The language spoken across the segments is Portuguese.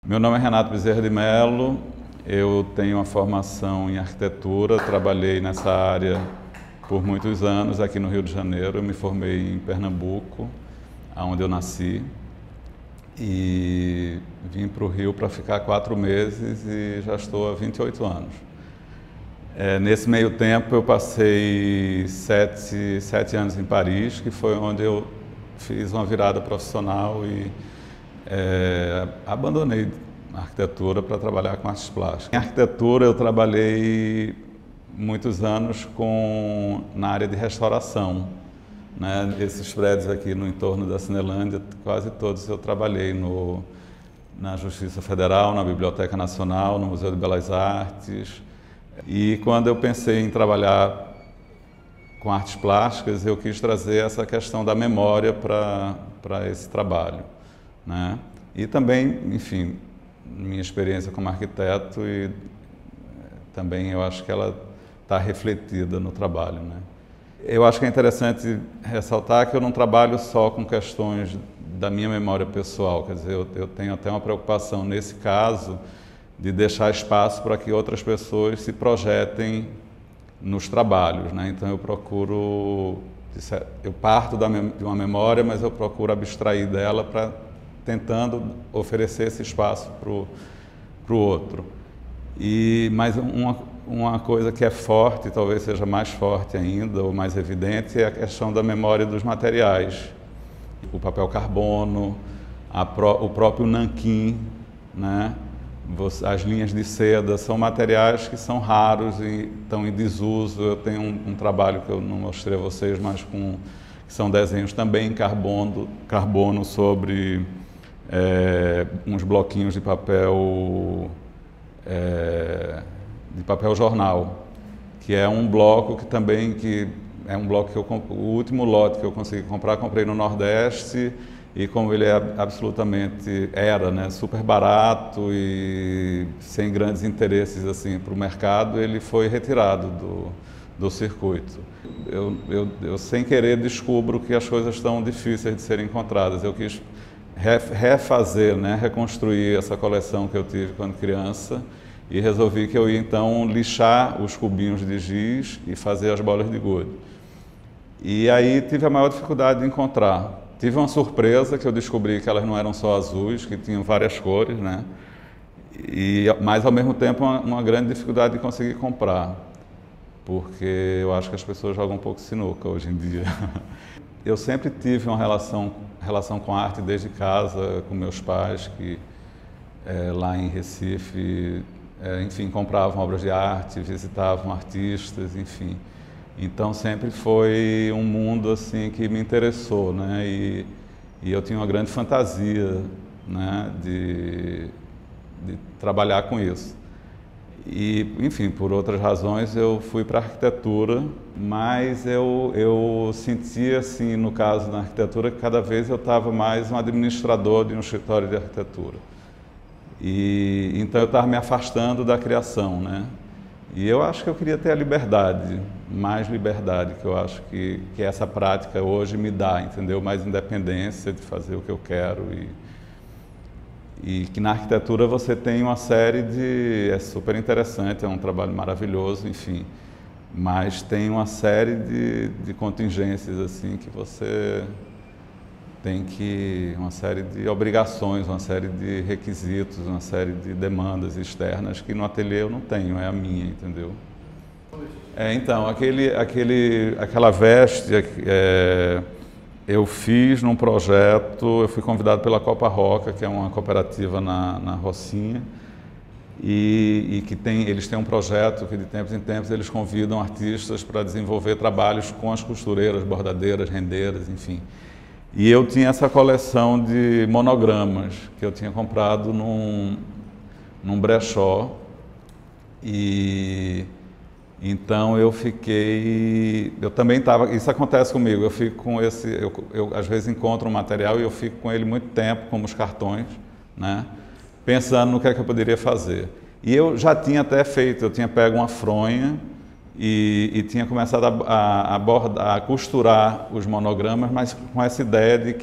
Meu nome é Renato Bezerra de Mello, eu tenho uma formação em arquitetura, trabalhei nessa área por muitos anos aqui no Rio de Janeiro. Eu me formei em Pernambuco, onde eu nasci, e vim para o Rio para ficar 4 meses e já estou há 28 anos. Nesse meio tempo eu passei 7 anos em Paris, que foi onde eu fiz uma virada profissional e abandonei a arquitetura para trabalhar com artes plásticas. Em arquitetura eu trabalhei muitos anos na área de restauração, né? Esses prédios aqui no entorno da Cinelândia, quase todos eu trabalhei na Justiça Federal, na Biblioteca Nacional, no Museu de Belas Artes. E quando eu pensei em trabalhar com artes plásticas, eu quis trazer essa questão da memória para esse trabalho, né? E também, enfim, minha experiência como arquiteto, e também eu acho que ela está refletida no trabalho, né? Eu acho que é interessante ressaltar que eu não trabalho só com questões da minha memória pessoal, quer dizer, eu tenho até uma preocupação nesse caso de deixar espaço para que outras pessoas se projetem nos trabalhos, né? Então eu parto de uma memória, mas eu procuro abstrair dela tentando oferecer esse espaço para o outro. Mas uma coisa que é forte, talvez seja mais forte ainda, ou mais evidente, é a questão da memória dos materiais. O papel carbono, o próprio nanquim, né? As linhas de seda são materiais que são raros e estão em desuso. Eu tenho um trabalho que eu não mostrei a vocês, mas que são desenhos também em carbono sobre uns bloquinhos de papel jornal, que é um bloco o último lote que eu consegui comprar, comprei no Nordeste, e como ele era, né, super barato e sem grandes interesses assim para o mercado, ele foi retirado do circuito. Eu sem querer descubro que as coisas estão difíceis de serem encontradas. Eu quis refazer, né, reconstruir essa coleção que eu tive quando criança, e resolvi que eu ia então lixar os cubinhos de giz e fazer as bolas de gude. E aí tive a maior dificuldade de encontrar. Tive uma surpresa, que eu descobri que elas não eram só azuis, que tinham várias cores, né? Mas ao mesmo tempo uma grande dificuldade de conseguir comprar, porque eu acho que as pessoas jogam um pouco sinuca hoje em dia. Eu sempre tive uma relação com arte desde casa, com meus pais, que lá em Recife, enfim, compravam obras de arte, visitavam artistas, enfim. Então sempre foi um mundo assim que me interessou, né? E eu tinha uma grande fantasia, né, de trabalhar com isso. E, enfim, por outras razões eu fui para a arquitetura, mas eu sentia assim, no caso da arquitetura, que cada vez eu estava mais um administrador de um escritório de arquitetura. E então eu estava me afastando da criação, né? E eu acho que eu queria ter a liberdade, mais liberdade, que eu acho que essa prática hoje me dá, entendeu? Mais independência de fazer o que eu quero, e que na arquitetura você tem uma série é super interessante, é um trabalho maravilhoso, enfim, mas tem uma série de contingências assim que você tem uma série de obrigações, uma série de requisitos, uma série de demandas externas que no ateliê eu não tenho, é a minha, entendeu? Então, aquela veste eu fiz num projeto, eu fui convidado pela Copa Roca, que é uma cooperativa na Rocinha, e eles têm um projeto que de tempos em tempos eles convidam artistas para desenvolver trabalhos com as costureiras, bordadeiras, rendeiras, enfim. E eu tinha essa coleção de monogramas que eu tinha comprado num brechó, e então eu também estava, isso acontece comigo, eu fico com eu às vezes encontro um material e eu fico com ele muito tempo, como os cartões, né, pensando no que é que eu poderia fazer. E eu já tinha até feito, eu tinha pego uma fronha e tinha começado a costurar os monogramas, mas com essa ideia de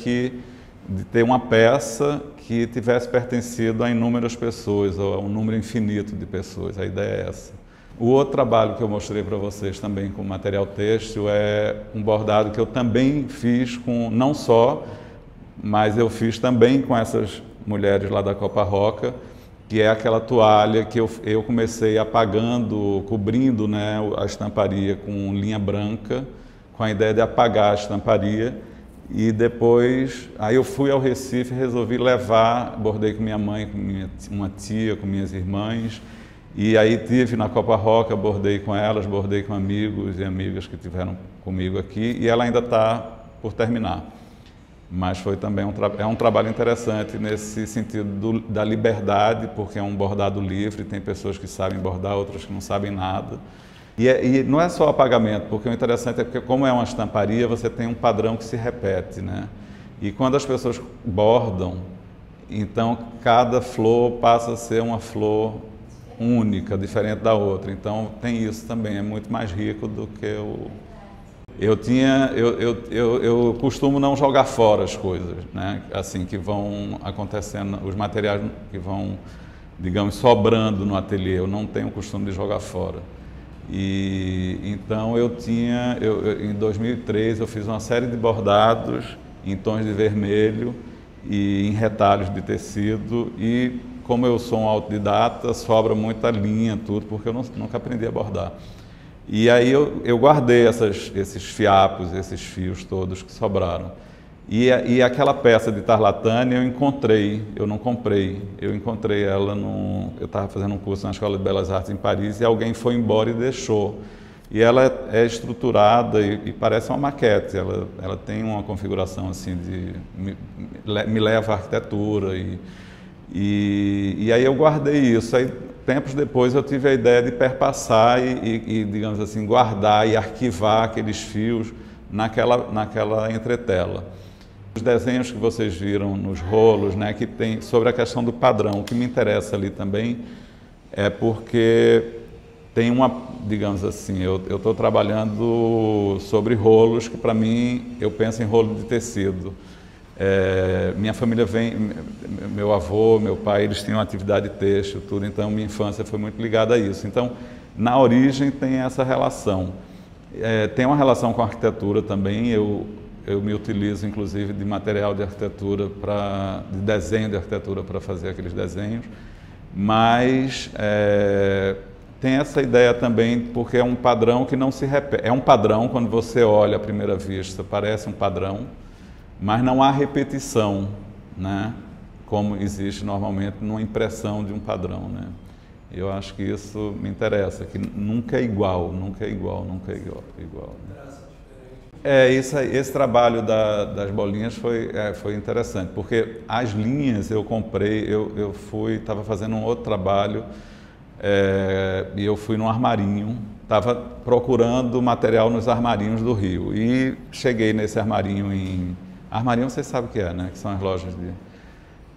ter uma peça que tivesse pertencido a inúmeras pessoas, ou a um número infinito de pessoas. A ideia é essa. O outro trabalho que eu mostrei para vocês também com material têxtil é um bordado que eu também fiz com, não só, mas eu fiz também com essas mulheres lá da Copa Roca, que é aquela toalha que eu comecei apagando, cobrindo, né, a estamparia com linha branca, com a ideia de apagar a estamparia. E depois, aí eu fui ao Recife e resolvi levar, bordei com minha mãe, com uma tia, com minhas irmãs. E aí tive na Copa Roca, bordei com elas, bordei com amigos e amigas que tiveram comigo aqui. E ela ainda está por terminar. Mas foi também um trabalho interessante nesse sentido da liberdade, porque é um bordado livre, tem pessoas que sabem bordar, outras que não sabem nada. E não é só apagamento, porque o interessante é que como é uma estamparia, você tem um padrão que se repete, né? E quando as pessoas bordam, então cada flor passa a ser uma flor única, diferente da outra. Então tem isso também, é muito mais rico do que o... Eu costumo não jogar fora as coisas, né? Assim, que vão acontecendo, os materiais que vão, digamos, sobrando no ateliê, eu não tenho o costume de jogar fora. E então em 2003 eu fiz uma série de bordados em tons de vermelho e em retalhos de tecido, e como eu sou um autodidata, sobra muita linha, tudo, porque eu nunca aprendi a bordar. E aí eu guardei esses fiapos, esses fios todos que sobraram. E aquela peça de tarlatânia eu não comprei, eu encontrei ela eu estava fazendo um curso na Escola de Belas Artes em Paris e alguém foi embora e deixou. E ela é estruturada e parece uma maquete, ela tem uma configuração assim me leva à arquitetura e aí eu guardei isso. Aí, tempos depois eu tive a ideia de perpassar e digamos assim, guardar e arquivar aqueles fios naquela entretela. Os desenhos que vocês viram nos rolos, né, que tem sobre a questão do padrão, o que me interessa ali também é porque tem digamos assim, eu estou trabalhando sobre rolos que para mim, eu penso em rolo de tecido. Minha família meu avô, meu pai, eles tinham atividade têxtil, tudo, então minha infância foi muito ligada a isso. Então, na origem tem essa relação. Tem uma relação com a arquitetura também, eu me utilizo inclusive de material de arquitetura, de desenho de arquitetura para fazer aqueles desenhos, mas tem essa ideia também porque é um padrão que não se repete. É um padrão quando você olha à primeira vista, parece um padrão, mas não há repetição, né? Como existe normalmente numa impressão de um padrão, né? Eu acho que isso me interessa, que nunca é igual, nunca é igual, nunca é igual. Esse trabalho das bolinhas foi interessante, porque as linhas eu comprei, estava fazendo um outro trabalho e eu fui num armarinho, estava procurando material nos armarinhos do Rio e cheguei nesse armarinho Armarinho vocês sabem o que é, né? Que são as lojas de...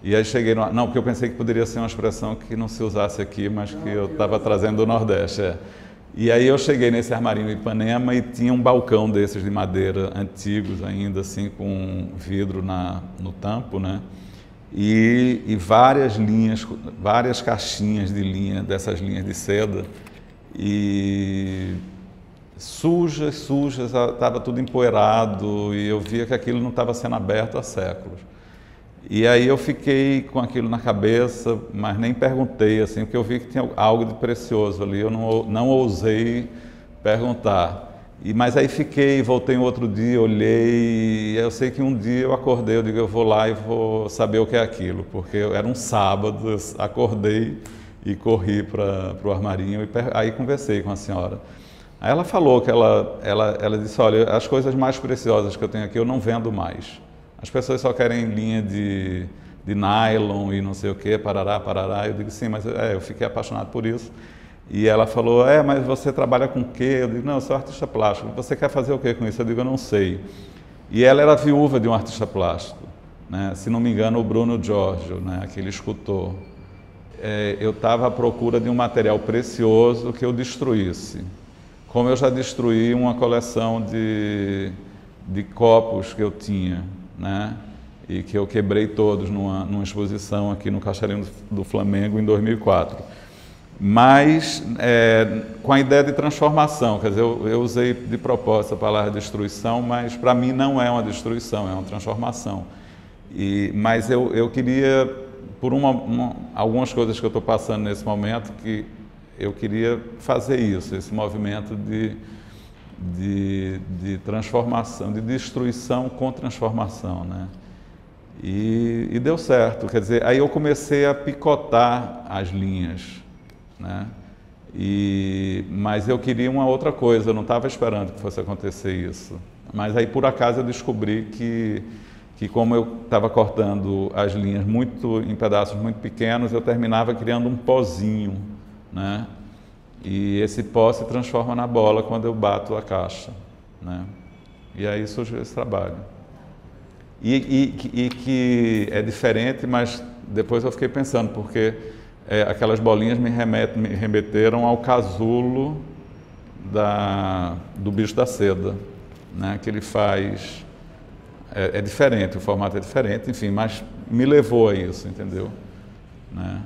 E aí cheguei não, porque eu pensei que poderia ser uma expressão que não se usasse aqui, mas que eu estava trazendo do Nordeste. E aí eu cheguei nesse armarinho em Ipanema e tinha um balcão desses de madeira antigos ainda, assim, com vidro no tampo, né? E várias linhas, várias caixinhas de linha, dessas linhas de seda, e sujas, estava tudo empoeirado, e eu via que aquilo não estava sendo aberto há séculos. E aí eu fiquei com aquilo na cabeça, mas nem perguntei, assim, porque eu vi que tinha algo de precioso ali, eu não ousei perguntar. Mas aí voltei um outro dia, olhei, e eu sei que um dia eu acordei, eu digo, eu vou lá e vou saber o que é aquilo, porque era um sábado, eu acordei e corri para o armarinho, e aí conversei com a senhora. Aí ela falou que ela disse, olha, as coisas mais preciosas que eu tenho aqui eu não vendo mais. As pessoas só querem linha de nylon e não sei o que, parará, parará. Eu digo, sim, mas eu fiquei apaixonado por isso. E ela falou, mas você trabalha com o quê? Eu digo, não, eu sou artista plástico. Você quer fazer o quê com isso? Eu digo, eu não sei. E ela era viúva de um artista plástico, né? Se não me engano, o Bruno Giorgio, né? Aquele escultor. Eu estava à procura de um material precioso que eu destruísse. Como eu já destruí uma coleção de copos que eu tinha, né? e que eu quebrei todos numa exposição aqui no Castelinho do Flamengo em 2004. Mas com a ideia de transformação, quer dizer, eu usei de propósito a palavra destruição, mas para mim não é uma destruição, é uma transformação. Mas eu queria, por algumas coisas que eu estou passando nesse momento, que eu queria fazer isso, esse movimento de transformação, de destruição com transformação, né? E deu certo, quer dizer, aí eu comecei a picotar as linhas, né? Mas eu queria uma outra coisa, eu não estava esperando que fosse acontecer isso. Mas aí por acaso eu descobri que como eu estava cortando as linhas em pedaços muito pequenos, eu terminava criando um pozinho, né? E esse pó se transforma na bola quando eu bato a caixa, né? E aí surgiu esse trabalho. E que é diferente, mas depois eu fiquei pensando, porque aquelas bolinhas me remeteram ao casulo do bicho da seda, né? Que ele faz... É diferente, o formato é diferente, enfim, mas me levou a isso, entendeu? Né?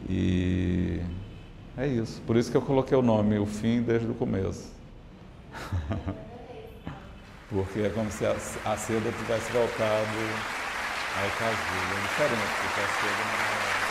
E é isso, por isso que eu coloquei o nome, o fim desde o começo. Porque é como se a seda tivesse voltado ao casulo, é diferente, porque a seda não é...